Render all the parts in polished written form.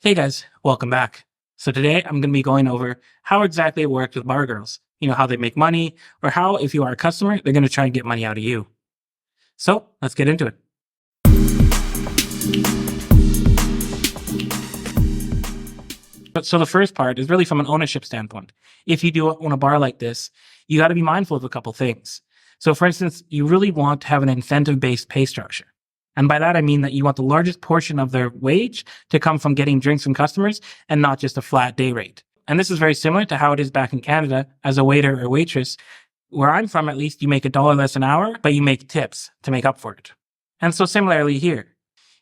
Hey guys, welcome back. So today I'm going to be going over how exactly it works with bar girls. How they make money, or how, if you are a customer, they're going to try and get money out of you. So let's get into it. So the first part is really from an ownership standpoint. If you do own a bar like this, you got to be mindful of a couple things. So for instance, you really want to have an incentive-based pay structure. And by that, I mean that you want the largest portion of their wage to come from getting drinks from customers and not just a flat day rate. And this is very similar to how it is back in Canada as a waiter or waitress. Where I'm from, at least, you make $1 less an hour, but you make tips to make up for it. And so similarly here,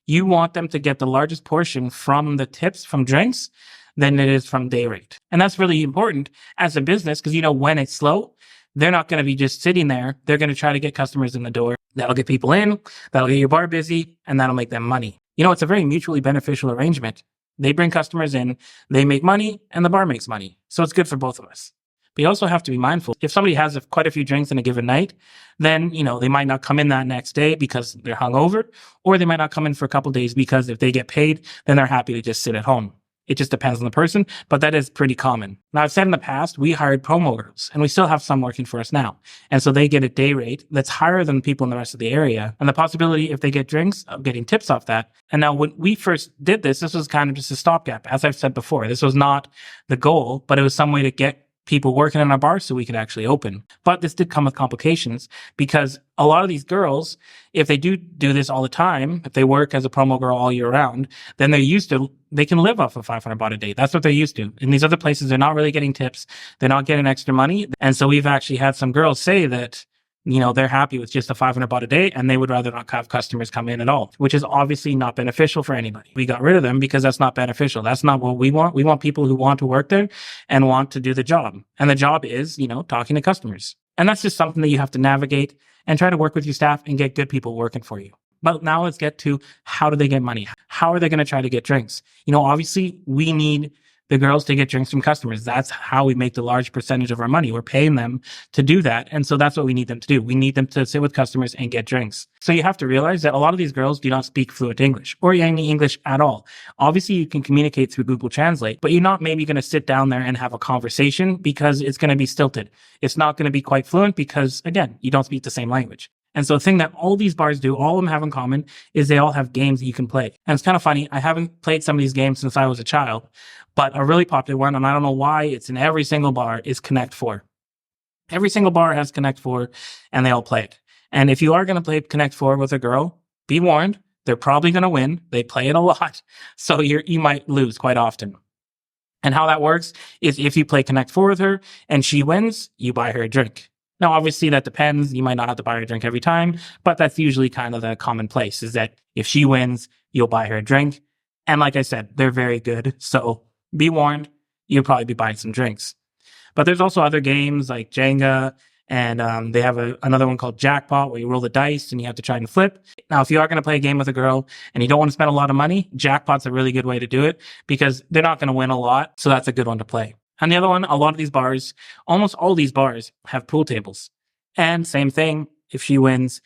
you want them to get the largest portion from the tips from drinks than it is from day rate. And that's really important as a business because, when it's slow, they're not going to be just sitting there. They're going to try to get customers in the door. That'll get people in, that'll get your bar busy, and that'll make them money. It's a very mutually beneficial arrangement. They bring customers in, they make money, and the bar makes money. So it's good for both of us. But you also have to be mindful. If somebody has quite a few drinks in a given night, then, they might not come in that next day because they're hungover, or they might not come in for a couple of days because if they get paid, then they're happy to just sit at home. It just depends on the person, but that is pretty common. Now, I've said in the past, we hired promo girls, and we still have some working for us now. And so they get a day rate that's higher than people in the rest of the area. And the possibility, if they get drinks, of getting tips off that. And now, when we first did this was kind of just a stopgap. As I've said before, this was not the goal, but it was some way to get people working in our bar so we could actually open. But this did come with complications because a lot of these girls, if they do this all the time, if they work as a promo girl all year round, then they can live off of 500 baht a day. That's what they're used to. In these other places, they're not really getting tips. They're not getting extra money. And so we've actually had some girls say that, they're happy with just a 500 baht a day and they would rather not have customers come in at all, which is obviously not beneficial for anybody. We got rid of them because that's not beneficial. That's not what we want. We want people who want to work there and want to do the job. And the job is, talking to customers. And that's just something that you have to navigate and try to work with your staff and get good people working for you. But now let's get to how do they get money? How are they going to try to get drinks? Obviously we need the girls to get drinks from customers. That's how we make the large percentage of our money. We're paying them to do that. And so that's what we need them to do. We need them to sit with customers and get drinks. So you have to realize that a lot of these girls do not speak fluent English or any English at all. Obviously, you can communicate through Google Translate, but you're not maybe going to sit down there and have a conversation because it's going to be stilted. It's not going to be quite fluent because, again, you don't speak the same language. And so the thing that all these bars do, all of them have in common, is they all have games that you can play. And it's kind of funny. I haven't played some of these games since I was a child, but a really popular one, and I don't know why it's in every single bar, is Connect 4. Every single bar has Connect 4, and they all play it. And if you are going to play Connect 4 with a girl, be warned, they're probably going to win. They play it a lot, so you might lose quite often. And how that works is if you play Connect 4 with her and she wins, you buy her a drink. Now, obviously, that depends. You might not have to buy her a drink every time, but that's usually kind of the commonplace is that if she wins, you'll buy her a drink. And like I said, they're very good. So be warned, you'll probably be buying some drinks. But there's also other games like Jenga, and they have another one called Jackpot where you roll the dice and you have to try and flip. Now, if you are going to play a game with a girl and you don't want to spend a lot of money, Jackpot's a really good way to do it because they're not going to win a lot. So that's a good one to play. And the other one, a lot of these bars, almost all these bars have pool tables. And same thing, if she wins,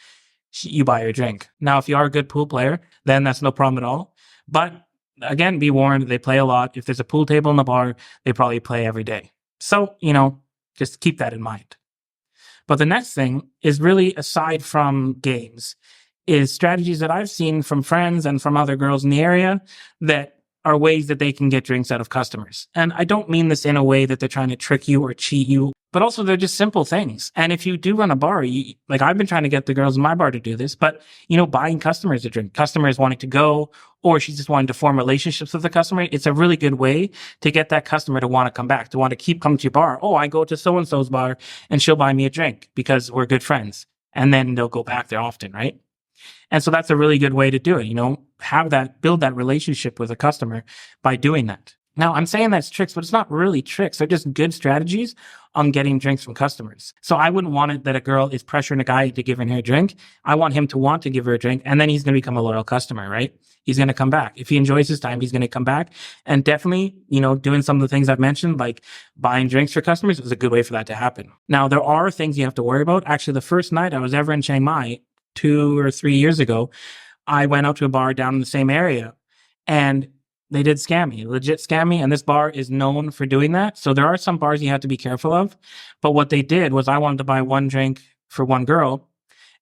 you buy her a drink. Now, if you are a good pool player, then that's no problem at all. But again, be warned, they play a lot. If there's a pool table in the bar, they probably play every day. So, just keep that in mind. But the next thing is really, aside from games, is strategies that I've seen from friends and from other girls in the area that are ways that they can get drinks out of customers. And I don't mean this in a way that they're trying to trick you or cheat you, but also they're just simple things. And if you do run a bar, like I've been trying to get the girls in my bar to do this, but, buying customers a drink, customers wanting to go, or she's just wanting to form relationships with the customer, it's a really good way to get that customer to want to come back, to want to keep coming to your bar. Oh, I go to so-and-so's bar and she'll buy me a drink because we're good friends. And then they'll go back there often, right? And so that's a really good way to do it, build that relationship with a customer by doing that. Now, I'm saying that's tricks, but it's not really tricks. They're just good strategies on getting drinks from customers. So I wouldn't want it that a girl is pressuring a guy into giving her a drink. I want him to want to give her a drink, and then he's going to become a loyal customer, right? He's going to come back. If he enjoys his time, he's going to come back. And definitely, doing some of the things I've mentioned, like buying drinks for customers, is a good way for that to happen. Now, there are things you have to worry about. Actually, the first night I was ever in Chiang Mai, 2 or 3 years ago, I went out to a bar down in the same area, and They did scam me, legit scam me. And this bar is known for doing that. So there are some bars you have to be careful of. But what they did was I wanted to buy one drink for one girl.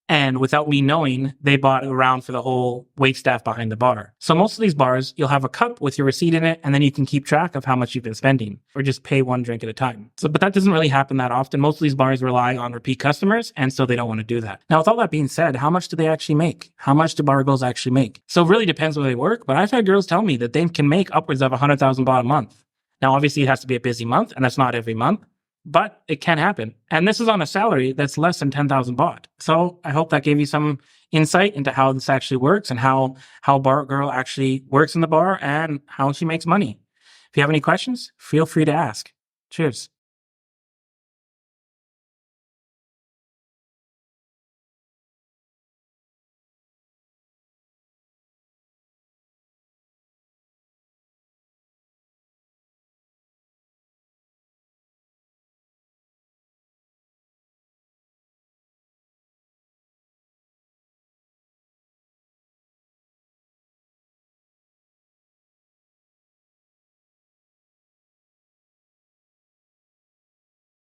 And without me knowing, they bought a round for the whole wait staff behind the bar. So most of these bars, you'll have a cup with your receipt in it, and then you can keep track of how much you've been spending, or just pay one drink at a time. So, but that doesn't really happen that often. Most of these bars rely on repeat customers, and so they don't want to do that. Now, with all that being said, how much do they actually make? How much do bar girls actually make? So it really depends where they work, but I've had girls tell me that they can make upwards of 100,000 baht a month. Now, obviously, it has to be a busy month, and that's not every month. But it can happen. And this is on a salary that's less than 10,000 baht. So I hope that gave you some insight into how this actually works and how bar girl actually works in the bar and how she makes money. If you have any questions, feel free to ask. Cheers.